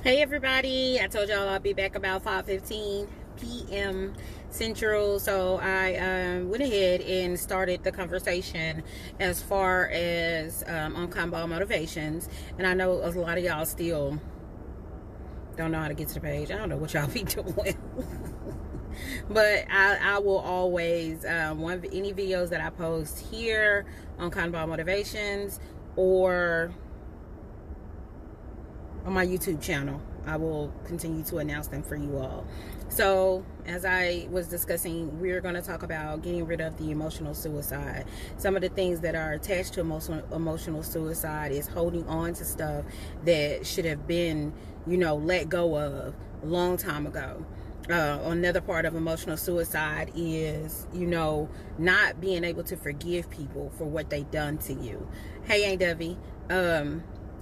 Hey everybody, I told y'all I'll be back about 5:15 p.m. Central, so I went ahead and started the conversation as far as on Combo Motivations, and I know a lot of y'all still don't know how to get to the page. I don't know what y'all be doing. But I will always any videos that I post here on Combo Motivations or on my YouTube channel, I will continue to announce them for you all. So as I was discussing, we're going to talk about getting rid of the emotional suicide. Some of the things that are attached to emotional suicide is holding on to stuff that should have been, let go of a long time ago. Another part of emotional suicide is, not being able to forgive people for what they done to you. Hey, Aunt Debbie.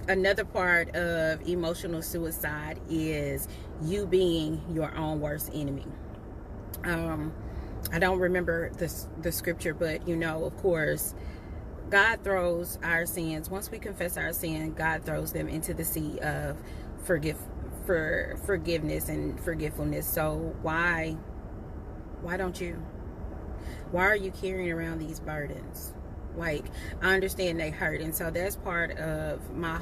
Another part of emotional suicide is you being your own worst enemy. I don't remember the scripture, but of course, God throws our sins. Once we confess our sin, God throws them into the sea of forgiveness and forgetfulness. So why don't you? Why are you carrying around these burdens? Like, I understand they hurt, and so that's part of my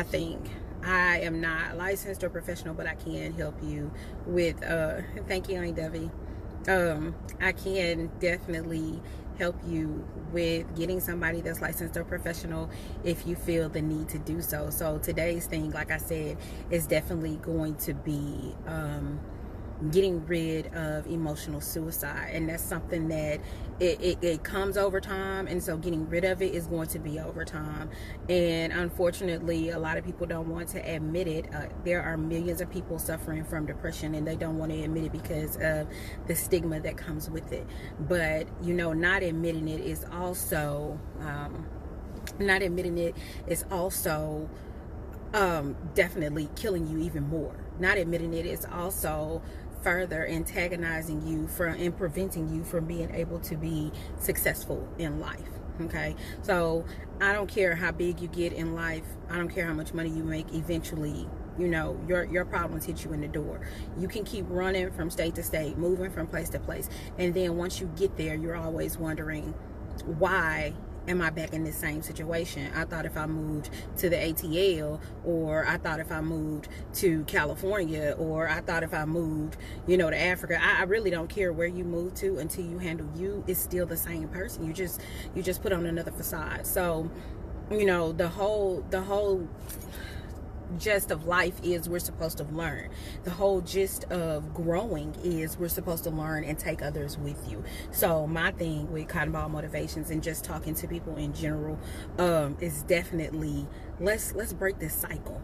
thing. I am not licensed or professional, but I can help you with thank you, Aunt Debbie. I can definitely help you with getting somebody that's licensed or professional if you feel the need to do so. So today's thing, like I said, is definitely going to be getting rid of emotional suicide, and that's something that it comes over time, and so getting rid of it is going to be over time. And unfortunately, a lot of people don't want to admit it. There are millions of people suffering from depression, and they don't want to admit it because of the stigma that comes with it. But not admitting it is also definitely killing you even more. Not admitting it is also further antagonizing you and preventing you from being able to be successful in life. Okay, so I don't care how big you get in life, I don't care how much money you make, eventually your problems hit you in the door. You can keep running from state to state, moving from place to place, and then once you get there, you're always wondering, why am I back in this same situation? I thought if I moved to the ATL, or I thought if I moved to California, or I thought if I moved, to Africa. I really don't care where you move to until you handle you. It's still the same person. You just put on another facade. So, the whole gist of life is we're supposed to learn. The whole gist of growing is we're supposed to learn and take others with you. So my thing with Cotton Ball Motivations and just talking to people in general is definitely let's break this cycle.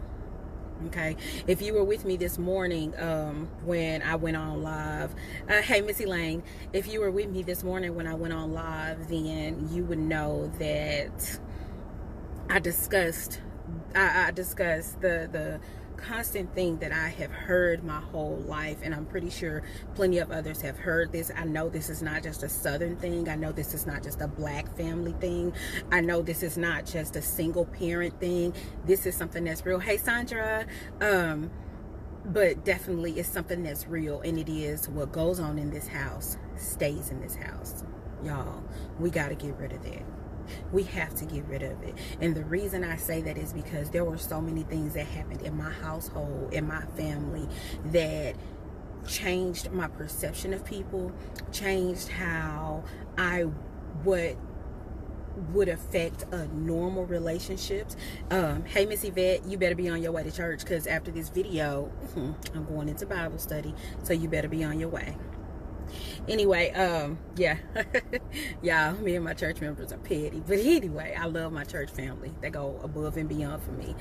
Okay, if you were with me this morning when I went on live, hey Missy Lane, if you were with me this morning when I went on live, then you would know that I discussed the constant thing that I have heard my whole life, and I'm pretty sure plenty of others have heard this. I know this is not just a Southern thing. I know this is not just a Black family thing. I know this is not just a single parent thing. This is something that's real. Hey Sandra, but definitely it's something that's real, and it is what goes on in this house stays in this house. Y'all, we got to get rid of that. We have to get rid of it. And the reason I say that is because there were so many things that happened in my household, in my family, that changed my perception of people, changed how I would affect normal relationships. Hey Miss Yvette, you better be on your way to church, because after this video I'm going into Bible study, so you better be on your way. Anyway, yeah. Y'all, me and my church members are petty, but anyway, I love my church family. They go above and beyond for me.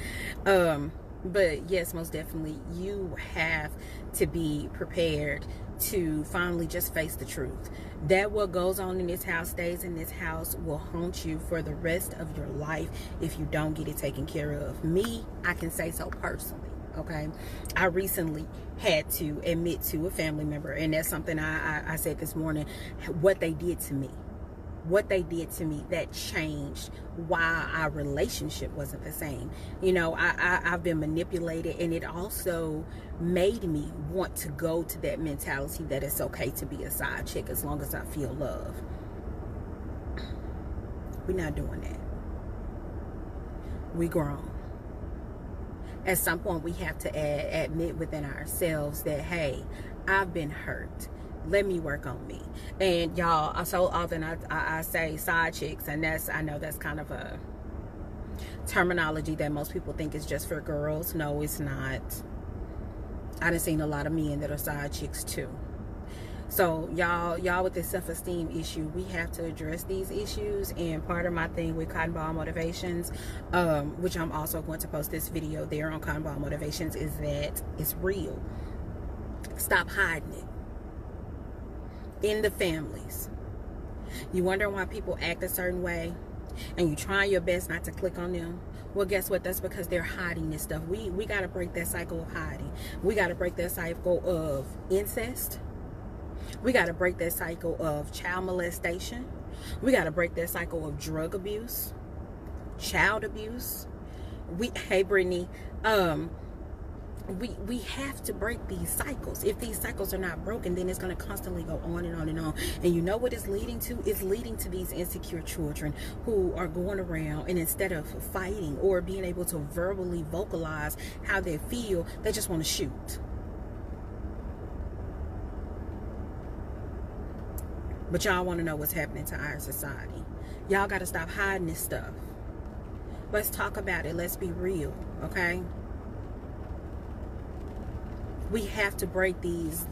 But yes, most definitely, you have to be prepared to finally just face the truth. That what goes on in this house stays in this house will haunt you for the rest of your life if you don't get it taken care of. Me, I can say so personally. Okay, I recently had to admit to a family member, and that's something I said this morning, what they did to me. what they did to me that changed why our relationship wasn't the same. You know, I've been manipulated, and it also made me want to go to that mentality that it's okay to be a side chick as long as I feel love. We're not doing that. We grown. At some point, we have to admit within ourselves that, hey, I've been hurt. Let me work on me. And y'all, so often I say side chicks, and I know that's kind of a terminology that most people think is just for girls. No, it's not. I done seen a lot of men that are side chicks too. So y'all with this self-esteem issue, we have to address these issues. And part of my thing with Cotton Ball Motivations, which I'm also going to post this video there on Cotton Ball Motivations, is that it's real. Stop hiding it in the families. You wonder why people act a certain way, and you try your best not to click on them. Well, guess what? That's because they're hiding this stuff. We got to break that cycle of hiding. We got to break that cycle of incest. We got to break that cycle of child molestation. We got to break that cycle of drug abuse, child abuse. Hey Brittany, we have to break these cycles. If these cycles are not broken, then it's going to constantly go on and on and on. And you know what it's leading to? It's leading to these insecure children who are going around, and instead of fighting or being able to verbally vocalize how they feel, they just want to shoot. But y'all want to know what's happening to our society. Y'all got to stop hiding this stuff. Let's talk about it. Let's be real, okay? We have to break these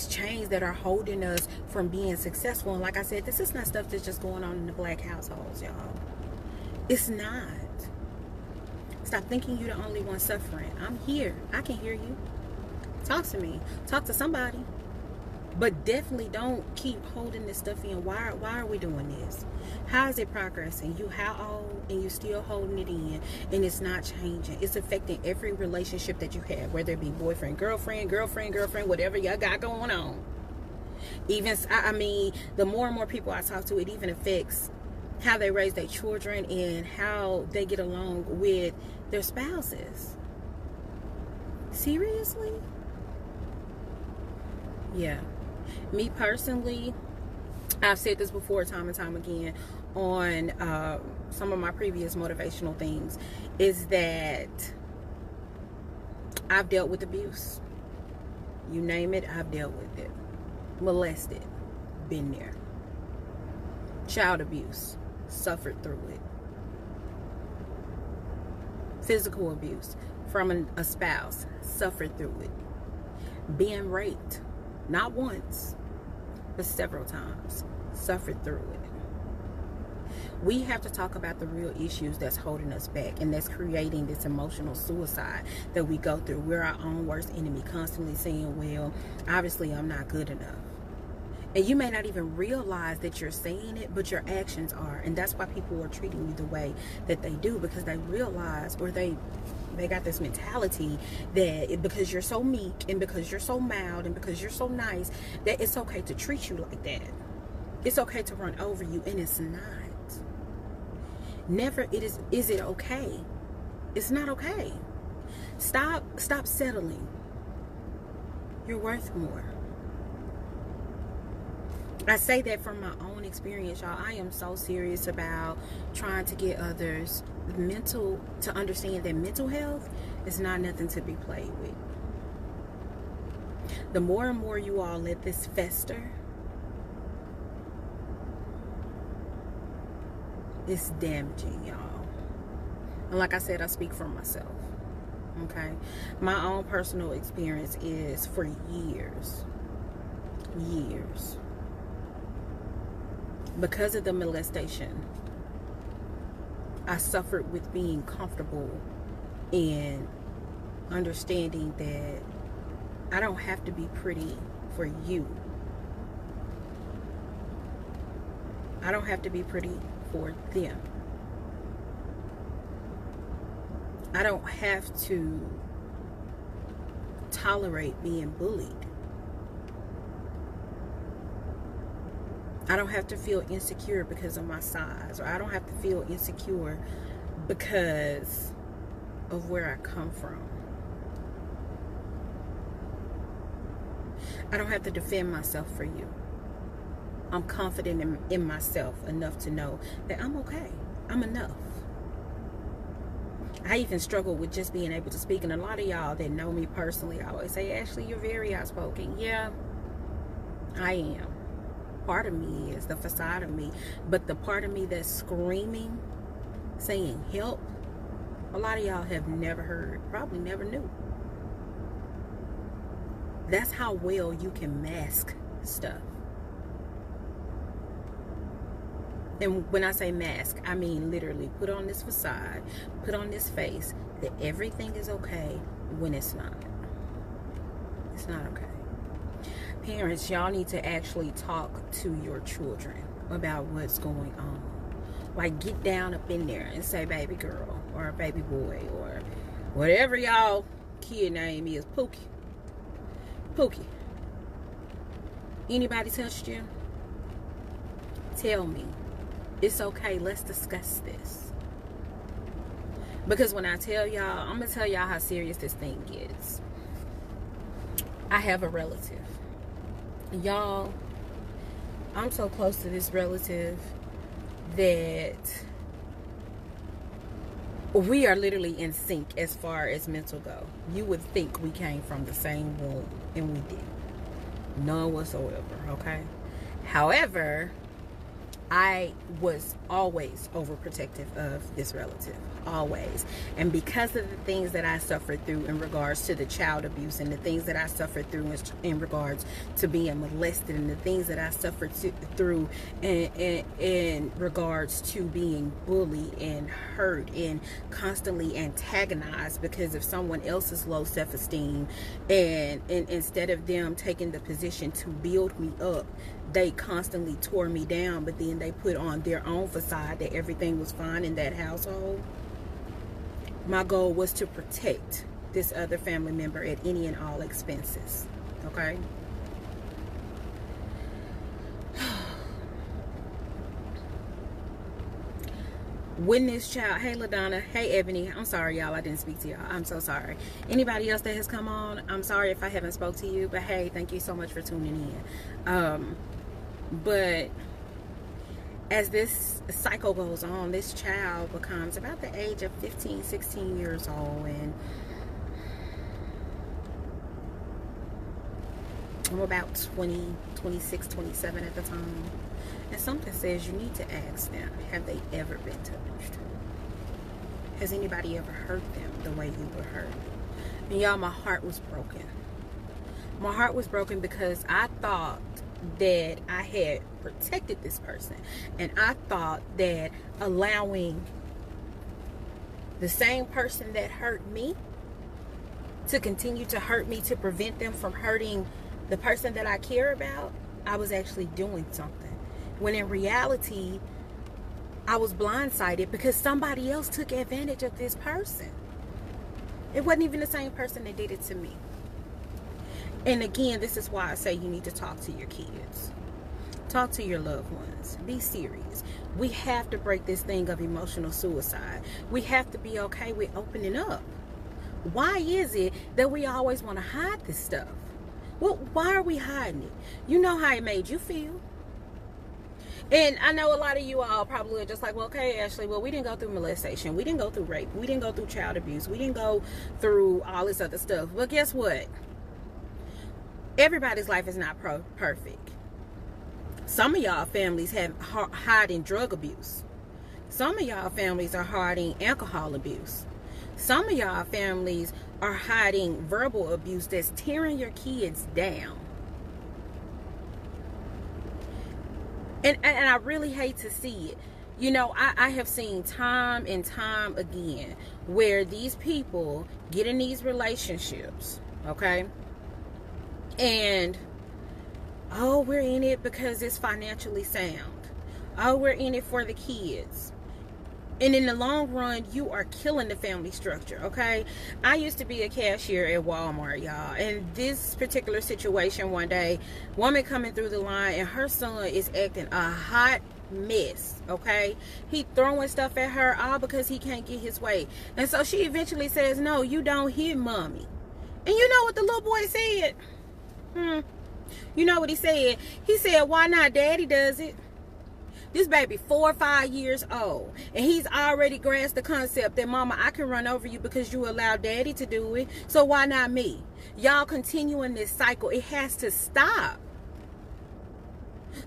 chains that are holding us from being successful. And like I said, this is not stuff that's just going on in the black households, y'all. It's not. Stop thinking you're the only one suffering. I'm here. I can hear you. Talk to me. Talk to somebody. But definitely don't keep holding this stuff in. Why are we doing this? How is it progressing? You how old and you still holding it in, and it's not changing. It's affecting every relationship that you have, whether it be boyfriend, girlfriend, whatever y'all got going on. Even, I mean, the more and more people I talk to, it even affects how they raise their children and how they get along with their spouses. Seriously? Yeah. Me personally, I've said this before time and time again on some of my previous motivational things, is that I've dealt with abuse. You name it, I've dealt with it. Molested, been there. Child abuse, suffered through it. Physical abuse from a spouse, suffered through it. Being raped, not once, but several times, suffered through it. We have to talk about the real issues that's holding us back, and that's creating this emotional suicide that we go through. We're our own worst enemy, constantly saying, well, obviously I'm not good enough. And you may not even realize that you're saying it, but your actions are. And that's why people are treating you the way that they do, because they realize, or they got this mentality that because you're so meek and because you're so mild and because you're so nice, that it's okay to treat you like that. It's okay to run over you, and it's not. Never is it okay. It's not okay. Stop settling. You're worth more. I say that from my own experience, y'all. I am so serious about trying to get others to understand that mental health is not nothing to be played with. The more and more you all let this fester, it's damaging, y'all. And like I said, I speak for myself. Okay? My own personal experience is for years. Because of the molestation, I suffered with being comfortable in understanding that I don't have to be pretty for you. I don't have to be pretty for them. I don't have to tolerate being bullied. I don't have to feel insecure because of my size, or I don't have to feel insecure because of where I come from. I don't have to defend myself for you. I'm confident in myself enough to know that I'm okay. I'm enough. I even struggle with just being able to speak. And a lot of y'all that know me personally always say, Ashley, you're very outspoken. Yeah, I am. Part of me is the facade of me. But the part of me that's screaming, saying help, a lot of y'all have never heard, probably never knew. That's how well you can mask stuff. And when I say mask, I mean literally put on this facade, put on this face that everything is okay when it's not. It's not okay. Parents, y'all need to actually talk to your children about what's going on. Like, get down up in there and say baby girl or baby boy or whatever y'all kid name is. Pookie. Pookie. Anybody touched you? Tell me. It's okay. Let's discuss this. Because when I tell y'all, I'm going to tell y'all how serious this thing gets. I have a relative. Y'all, I'm so close to this relative that we are literally in sync as far as mental go. You would think we came from the same womb, and we didn't. None whatsoever, okay? However, I was always overprotective of this relative. Always. And because of the things that I suffered through in regards to the child abuse, and the things that I suffered through in regards to being molested, and the things that I suffered through in regards to being bullied and hurt and constantly antagonized because of someone else's low self-esteem, and instead of them taking the position to build me up, they constantly tore me down. But then they put on their own facade that everything was fine in that household. My goal was to protect this other family member at any and all expenses. Okay? When this child, hey LaDonna, hey Ebony, I'm sorry y'all, I didn't speak to y'all, I'm so sorry. Anybody else that has come on, I'm sorry if I haven't spoke to you, but hey, thank you so much for tuning in. But as this cycle goes on, this child becomes about the age of 15, 16 years old, and I'm about 20, 26, 27 at the time. And something says you need to ask them, have they ever been touched? Has anybody ever hurt them the way you were hurt? And y'all, my heart was broken. My heart was broken because I thought that I had protected this person. And I thought that allowing the same person that hurt me to continue to hurt me, to prevent them from hurting the person that I care about, I was actually doing something. When in reality, I was blindsided because somebody else took advantage of this person. It wasn't even the same person that did it to me. And again, this is why I say you need to talk to your kids. Talk to your loved ones. Be serious. We have to break this thing of emotional suicide. We have to be okay with opening up. Why is it that we always want to hide this stuff? Well, why are we hiding it? You know how it made you feel. And I know a lot of you all probably are just like, well, okay, Ashley, well, we didn't go through molestation. We didn't go through rape. We didn't go through child abuse. We didn't go through all this other stuff. But guess what? Everybody's life is not perfect. Some of y'all families have hiding drug abuse. Some of y'all families are hiding alcohol abuse. Some of y'all families are hiding verbal abuse that's tearing your kids down. And I really hate to see it. You know, I have seen time and time again where these people get in these relationships, okay? And, oh, we're in it because it's financially sound. Oh, we're in it for the kids. And in the long run, you are killing the family structure, okay? I used to be a cashier at Walmart, y'all. And this particular situation one day, woman coming through the line and her son is acting a hot mess, okay? He throwing stuff at her all because he can't get his way. And so she eventually says, no, you don't hit mommy. And you know what the little boy said? You know what he said? He said, why not? Daddy does it. This baby 4 or 5 years old, and he's already grasped the concept that, mama, I can run over you because you allow daddy to do it, so why not me? Y'all continuing this cycle. It has to stop.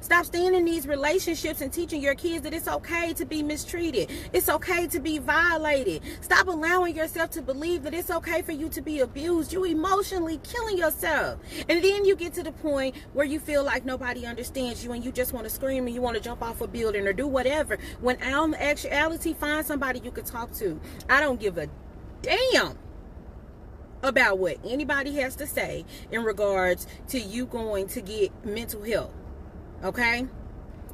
Stop staying in these relationships and teaching your kids that it's okay to be mistreated. It's okay to be violated. Stop allowing yourself to believe that it's okay for you to be abused. You emotionally killing yourself. And then you get to the point where you feel like nobody understands you and you just want to scream and you want to jump off a building or do whatever. When in actuality, find somebody you can talk to. I don't give a damn about what anybody has to say in regards to you going to get mental health. Okay?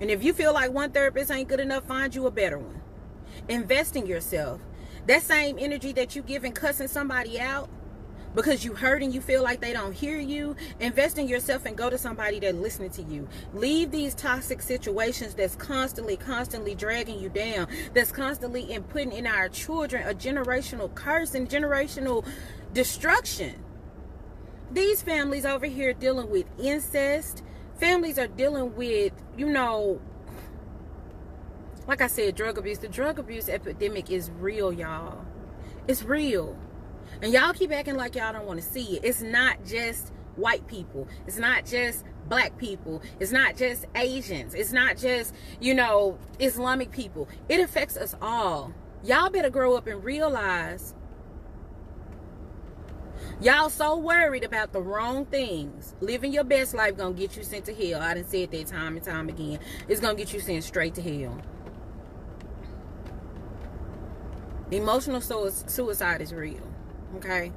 And if you feel like one therapist ain't good enough, find you a better one. Invest in yourself. That same energy that you give in cussing somebody out because you hurt and you feel like they don't hear you, invest in yourself and go to somebody that's listening to you. Leave these toxic situations that's constantly dragging you down, that's constantly putting in our children a generational curse and generational destruction. These families over here dealing with incest. Families are dealing with, like I said, drug abuse. The drug abuse epidemic is real, y'all. It's real. And y'all keep acting like y'all don't want to see it. It's not just white people. It's not just black people. It's not just Asians. It's not just, Islamic people. It affects us all. Y'all better grow up and realize y'all so worried about the wrong things. Living your best life gonna get you sent to hell. I done said that time and time again. It's gonna get you sent straight to hell. Emotional suicide is real. Okay?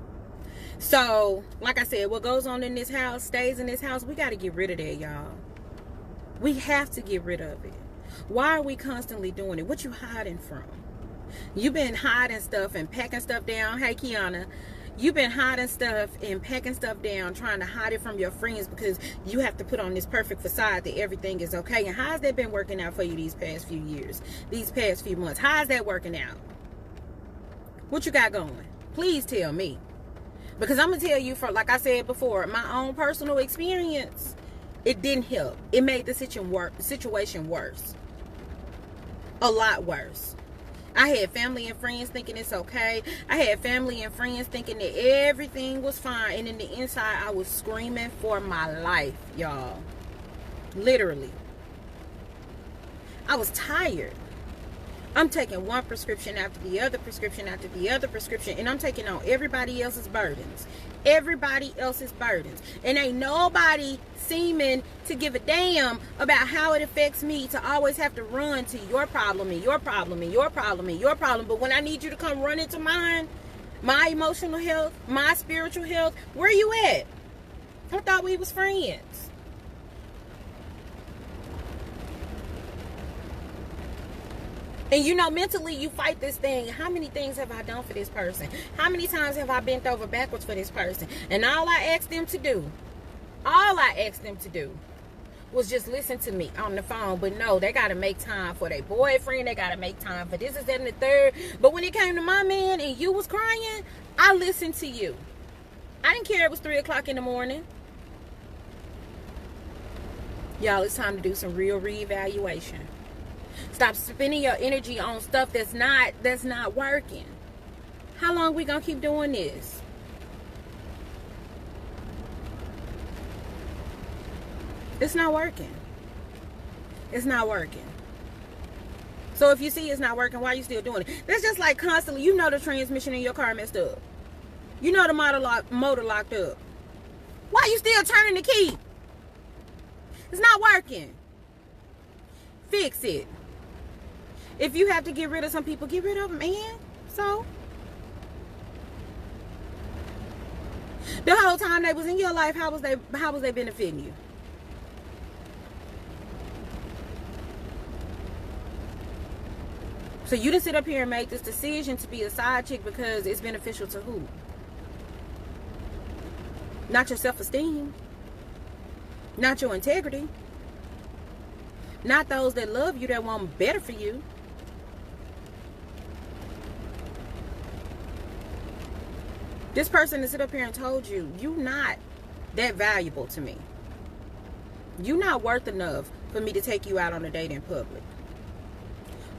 So, like I said, what goes on in this house stays in this house. We gotta get rid of that, y'all. We have to get rid of it. Why are we constantly doing it? What you hiding from? You've been hiding stuff and packing stuff down. Hey, Kiana. You've been hiding stuff and packing stuff down, trying to hide it from your friends because you have to put on this perfect facade that everything is okay. And how's that been working out for you these past few years, these past few months? How's that working out? What you got going? Please tell me. Because I'm going to tell you, like I said before, my own personal experience, it didn't help. It made the situation worse. A lot worse. I had family and friends thinking it's okay. I had family and friends thinking that everything was fine. And in the inside, I was screaming for my life, y'all. Literally. I was tired. I'm taking one prescription after the other prescription after the other prescription. And I'm taking on everybody else's burdens. Everybody else's burdens. And ain't nobody seeming to give a damn about how it affects me to always have to run to your problem and your problem and your problem and your problem. But when I need you to come run into mine, my emotional health, my spiritual health, where you at? I thought we was friends. And mentally you fight this thing. How many things have I done for this person? How many times have I bent over backwards for this person? And all I asked them to do was just listen to me on the phone. But no, they got to make time for their boyfriend. They got to make time for this, that, and the third. But when it came to my man and you was crying, I listened to you. I didn't care it was 3 o'clock in the morning. Y'all, it's time to do some real reevaluation. Stop spending your energy on stuff that's not working. How long we gonna keep doing this? It's not working. It's not working. So if you see it's not working, why are you still doing it? That's just like constantly, the transmission in your car messed up. The motor locked up. Why are you still turning the key? It's not working. Fix it. If you have to get rid of some people, get rid of them, man. So, the whole time they was in your life, how was they benefiting you? So you didn't sit up here and make this decision to be a side chick because it's beneficial to who? Not your self-esteem. Not your integrity. Not those that love you, that want better for you. This person that sit up here and told you, you're not that valuable to me. You're not worth enough for me to take you out on a date in public.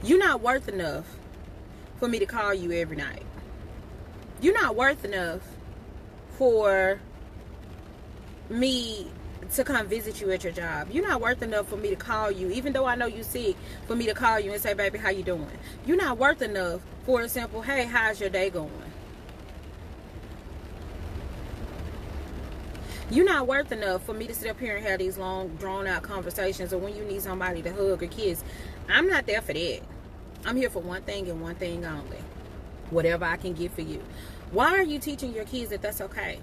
You're not worth enough for me to call you every night. You're not worth enough for me to come visit you at your job. You're not worth enough for me to call you, even though I know you sick, for me to call you and say, baby, how you doing? You're not worth enough for a simple, hey, how's your day going? You're not worth enough for me to sit up here and have these long, drawn-out conversations, or when you need somebody to hug or kiss. I'm not there for that. I'm here for one thing and one thing only. Whatever I can get for you. Why are you teaching your kids that that's okay?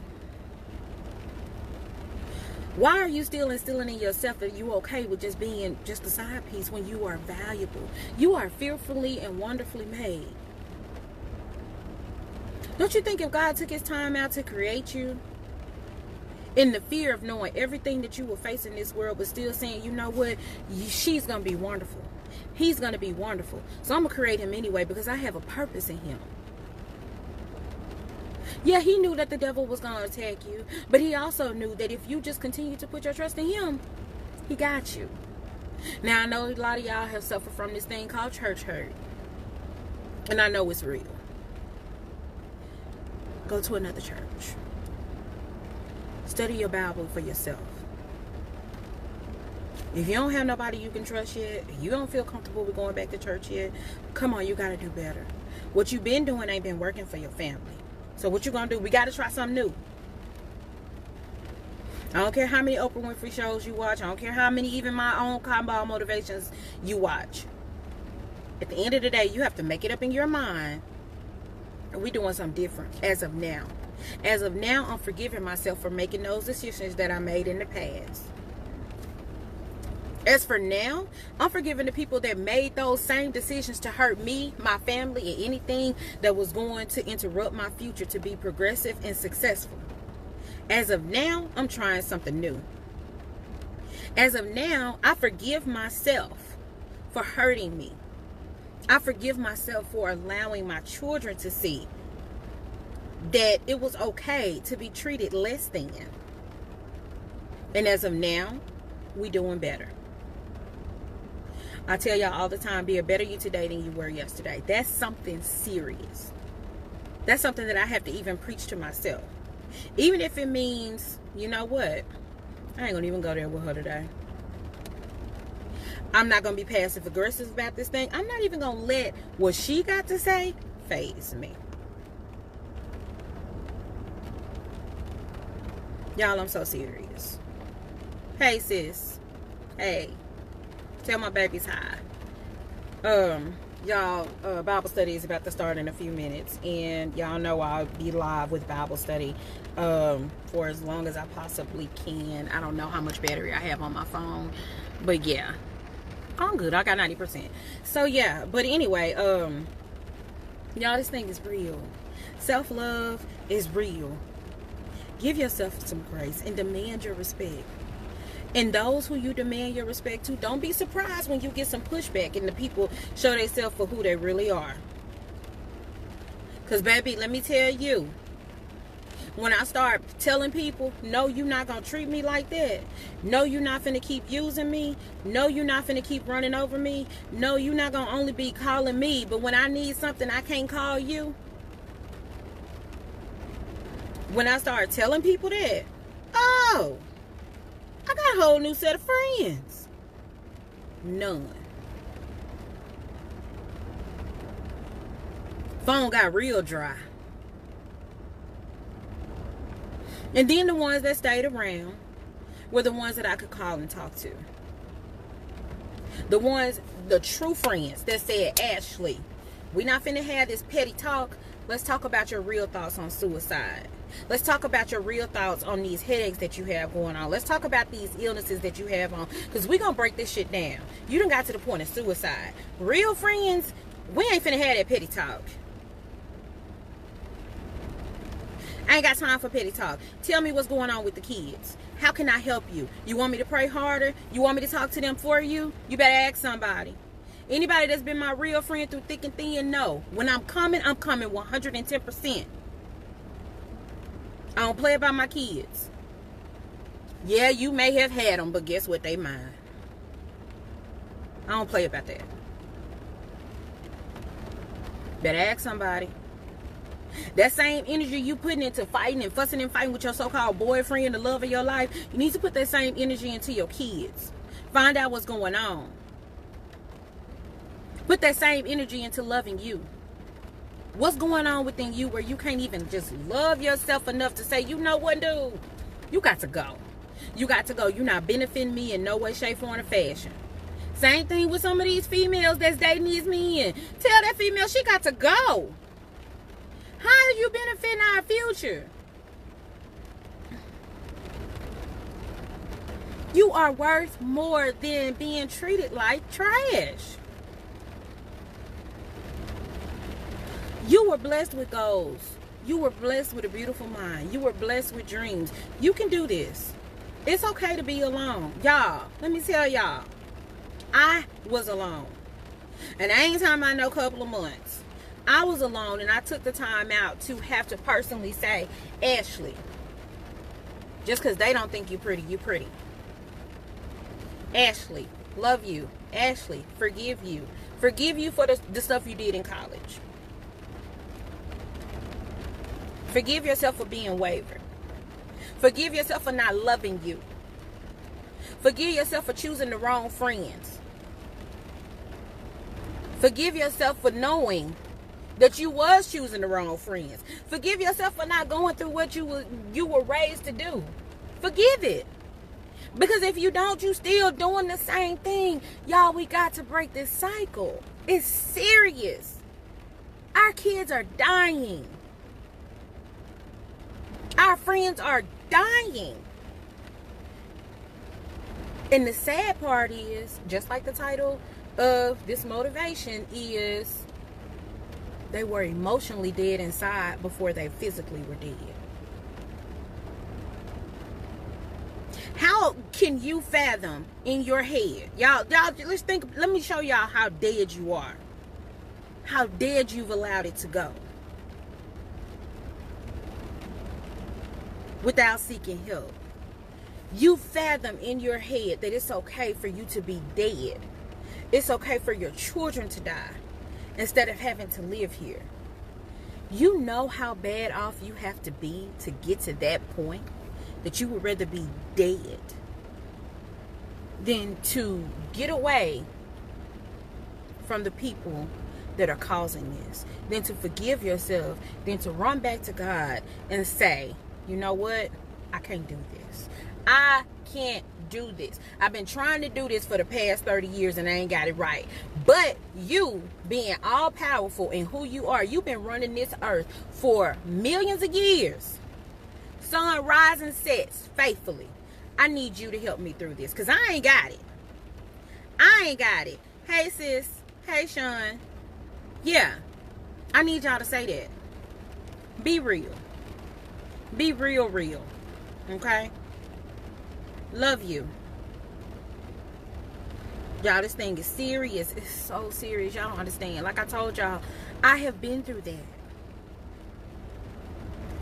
Why are you still instilling in yourself that you're okay with just being just a side piece when you are valuable? You are fearfully and wonderfully made. Don't you think if God took his time out to create you, in the fear of knowing everything that you will face in this world, but still saying, you know what, she's going to be wonderful. He's going to be wonderful. So I'm going to create him anyway because I have a purpose in him. Yeah, he knew that the devil was going to attack you, but he also knew that if you just continue to put your trust in him, he got you. Now, I know a lot of y'all have suffered from this thing called church hurt, and I know it's real. Go to another church. Study your Bible for yourself. If you don't have nobody you can trust yet, you don't feel comfortable with going back to church yet, come on, you got to do better. What you've been doing ain't been working for your family. So what you going to do? We got to try something new. I don't care how many Oprah Winfrey shows you watch. I don't care how many even my own combo motivations you watch. At the end of the day, you have to make it up in your mind. We're doing something different as of now. As of now, I'm forgiving myself for making those decisions that I made in the past. As for now, I'm forgiving the people that made those same decisions to hurt me, my family, and anything that was going to interrupt my future to be progressive and successful. As of now, I'm trying something new. As of now, I forgive myself for hurting me. I forgive myself for allowing my children to see that it was okay to be treated less than. And as of now, we doing better. I tell y'all all the time, be a better you today than you were yesterday. That's something serious. That's something that I have to even preach to myself. Even if it means, you know what? I ain't gonna even go there with her today. I'm not gonna be passive aggressive about this thing. I'm not even gonna let what she got to say faze me. Y'all, I'm so serious. Hey, sis. Hey. Tell my babies hi. Y'all, Bible study is about to start in a few minutes. And y'all know I'll be live with Bible study for as long as I possibly can. I don't know how much battery I have on my phone. But yeah. I'm good. I got 90%. So yeah. But anyway, y'all, this thing is real. Self-love is real. Give yourself some grace and demand your respect. And those who you demand your respect to, don't be surprised when you get some pushback and the people show themselves for who they really are. Because, baby, let me tell you, when I start telling people, no, you're not going to treat me like that. No, you're not finna keep using me. No, you're not finna keep running over me. No, you're not going to only be calling me. But when I need something, I can't call you. When I start telling people that, oh, I got a whole new set of friends. None. Phone got real dry. And then the ones that stayed around were the ones that I could call and talk to. The ones, the true friends that said, Ashley, we not finna have this petty talk. Let's talk about your real thoughts on suicide. Let's talk about your real thoughts on these headaches that you have going on. Let's talk about these illnesses that you have on. Because we're going to break this shit down. You done got to the point of suicide. Real friends We ain't finna have that petty talk. I ain't got time for petty talk. Tell me what's going on with the kids. How can I help you? You want me to pray harder? You want me to talk to them for you? You better ask somebody. Anybody that's been my real friend through thick and thin, know. When I'm coming 110%. I don't play about my kids. Yeah, you may have had them, but guess what? They mine. I don't play about that. Better ask somebody. That same energy you putting into fighting and fussing and fighting with your so-called boyfriend, the love of your life, you need to put that same energy into your kids. Find out what's going on. Put that same energy into loving you. What's going on within you where you can't even just love yourself enough to say, you know what, dude? You got to go. You got to go. You're not benefiting me in no way, shape, form, or fashion. Same thing with some of these females that's dating these men. Tell that female she got to go. How are you benefiting our future? You are worth more than being treated like trash. You were blessed with goals. You were blessed with a beautiful mind. You were blessed with dreams. You can do this. It's okay to be alone. Y'all, let me tell y'all. I was alone. And I ain't talking about no couple of months. I was alone, and I took the time out to have to personally say, Ashley, just because they don't think you pretty, you pretty. Ashley, love you. Ashley, forgive you. Forgive you for the stuff you did in college. Forgive yourself for being wayward. Forgive yourself for not loving you. Forgive yourself for choosing the wrong friends. Forgive yourself for knowing that you was choosing the wrong friends. Forgive yourself for not going through what you were raised to do. Forgive it. Because if you don't, you still doing the same thing. Y'all, we got to break this cycle. It's serious. Our kids are dying. Our friends are dying. And the sad part is, just like the title of this motivation is, they were emotionally dead inside before they physically were dead. How can you fathom in your head? Y'all, let's think. Let me show y'all how dead you are. How dead you've allowed it to go. Without seeking help. You fathom in your head that it's okay for you to be dead. It's okay for your children to die instead of having to live here. You know how bad off you have to be to get to that point, that you would rather be dead than to get away from the people that are causing this, than to forgive yourself, than to run back to God and say, you know what? I can't do this. I can't do this. I've been trying to do this for the past 30 years and I ain't got it right. But you, being all powerful in who you are, you've been running this earth for millions of years. Sun rises and sets faithfully. I need you to help me through this because I ain't got it. I ain't got it. Hey sis. Hey Sean. Yeah. I need y'all to say that. Be real. Be real. Okay? Love you. Y'all, this thing is serious. It's so serious. Y'all don't understand. Like I told y'all, I have been through that.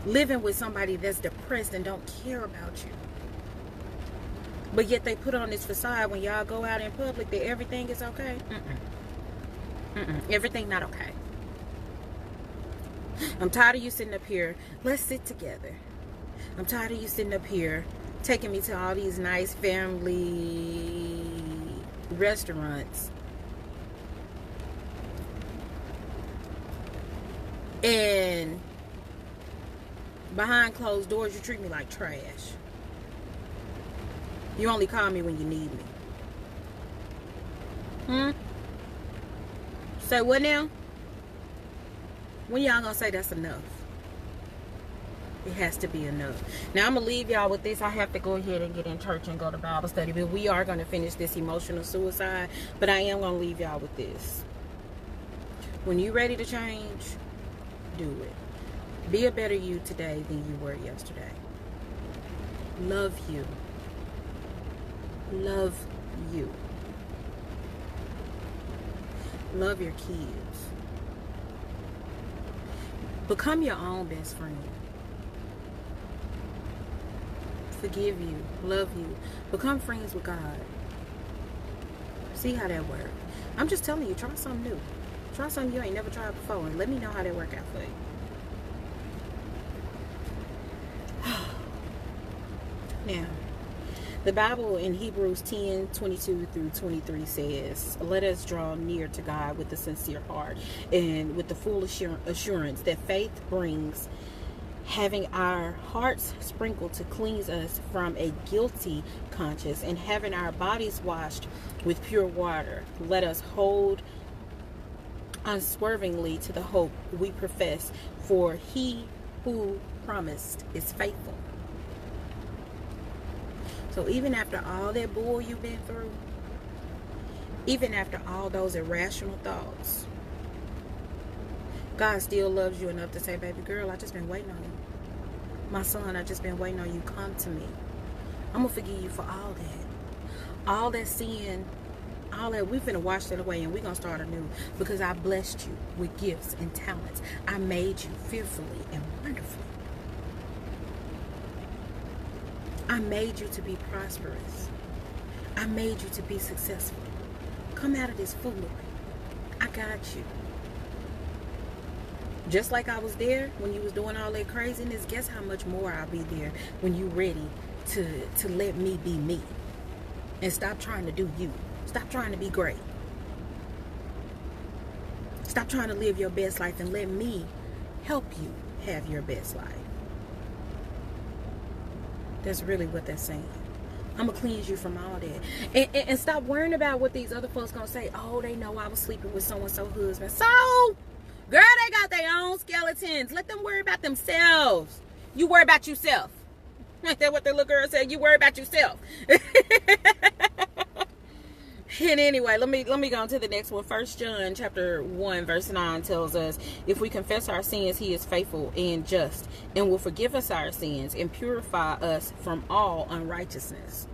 Living with somebody that's depressed and don't care about you. But yet they put on this facade when y'all go out in public that everything is okay. Everything not okay. I'm tired of you sitting up here. Let's sit together. I'm tired of you sitting up here taking me to all these nice family restaurants. And behind closed doors, you treat me like trash. You only call me when you need me. Say what now? When y'all gonna say that's enough? It has to be enough. Now I'm gonna leave y'all with this. I have to go ahead and get in church and go to Bible study, but we are gonna finish this emotional suicide. But I am gonna leave y'all with this. When you're ready to change, do it. Be a better you today than you were yesterday. Love you. Love you. Love your kids. Become your own best friend. Forgive you. Love you. Become friends with God. See how that works. I'm just telling you, try something new. Try something you ain't never tried before, and let me know how that work out for you. Now, the Bible in Hebrews 10:22-23 says, let us draw near to God with a sincere heart and with the full assurance that faith brings, having our hearts sprinkled to cleanse us from a guilty conscience and having our bodies washed with pure water. Let us hold unswervingly to the hope we profess, for he who promised is faithful. So even after all that bull you've been through, even after all those irrational thoughts, God still loves you enough to say, baby girl, I just been waiting on you. My son, I just been waiting on you. Come to me. I'm going to forgive you for all that. All that sin, all that, we're finna wash that away, and we're going to start anew, because I blessed you with gifts and talents. I made you fearfully and wonderfully. I made you to be prosperous. I made you to be successful. Come out of this foolery. I got you. Just like I was there when you was doing all that craziness, guess how much more I'll be there when you're ready to let me be me. And stop trying to do you. Stop trying to be great. Stop trying to live your best life and let me help you have your best life. That's really what that's saying. I'm going to cleanse you from all that. And stop worrying about what these other folks going to say. Oh, they know I was sleeping with so-and-so husband. So, girl, they got their own skeletons. Let them worry about themselves. You worry about yourself. Ain't that what the little girl said? You worry about yourself. And anyway, let me go on to the next one. 1 John chapter 1 verse 9 tells us, if we confess our sins, he is faithful and just and will forgive us our sins and purify us from all unrighteousness.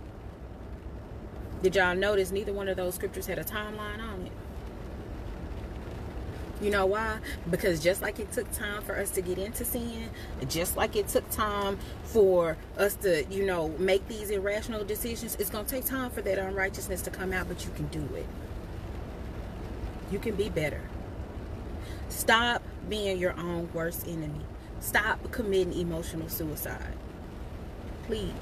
Did y'all notice neither one of those scriptures had a timeline on it? You know why? Because just like it took time for us to get into sin, just like it took time for us to, make these irrational decisions, it's going to take time for that unrighteousness to come out, but you can do it. You can be better. Stop being your own worst enemy. Stop committing emotional suicide. Please.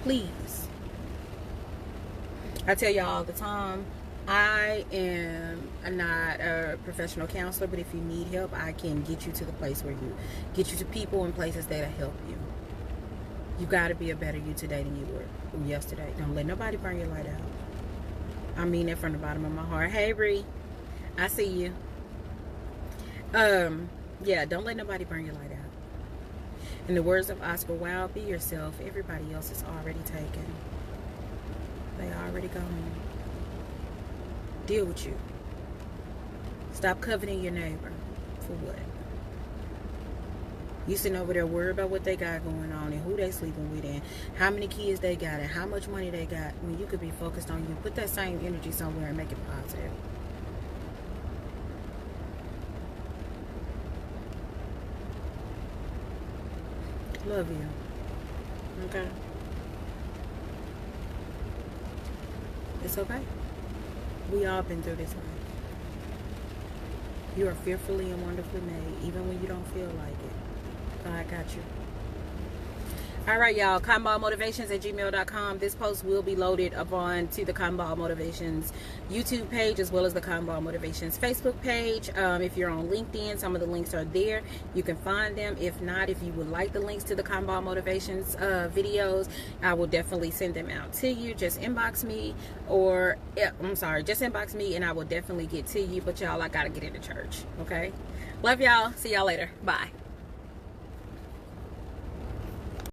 Please. I tell y'all all the time, I am not a professional counselor, but if you need help, I can get you to the place where get you to people and places that'll help you. You got to be a better you today than you were yesterday. Don't let nobody burn your light out. I mean that from the bottom of my heart. Hey, Bree, I see you. Yeah, don't let nobody burn your light out. In the words of Oscar Wilde, be yourself. Everybody else is already taken. They already gone. Deal with you. Stop coveting your neighbor. For what? You sitting over there worried about what they got going on and who they sleeping with and how many kids they got and how much money they got, when you could be focused on you. Put that same energy somewhere and make it positive. Love you. Okay? It's okay. We all been through this life. You are fearfully and wonderfully made, even when you don't feel like it. God got you. Alright, y'all. CottonballMotivations@gmail.com. This post will be loaded up on to the Cotton Ball Motivations YouTube page, as well as the Cotton Ball Motivations Facebook page. If you're on LinkedIn, some of the links are there. You can find them. If not, if you would like the links to the Cotton Ball Motivations videos, I will definitely send them out to you. Just inbox me, just inbox me and I will definitely get to you. But y'all, I gotta get into church. Okay? Love y'all. See y'all later. Bye.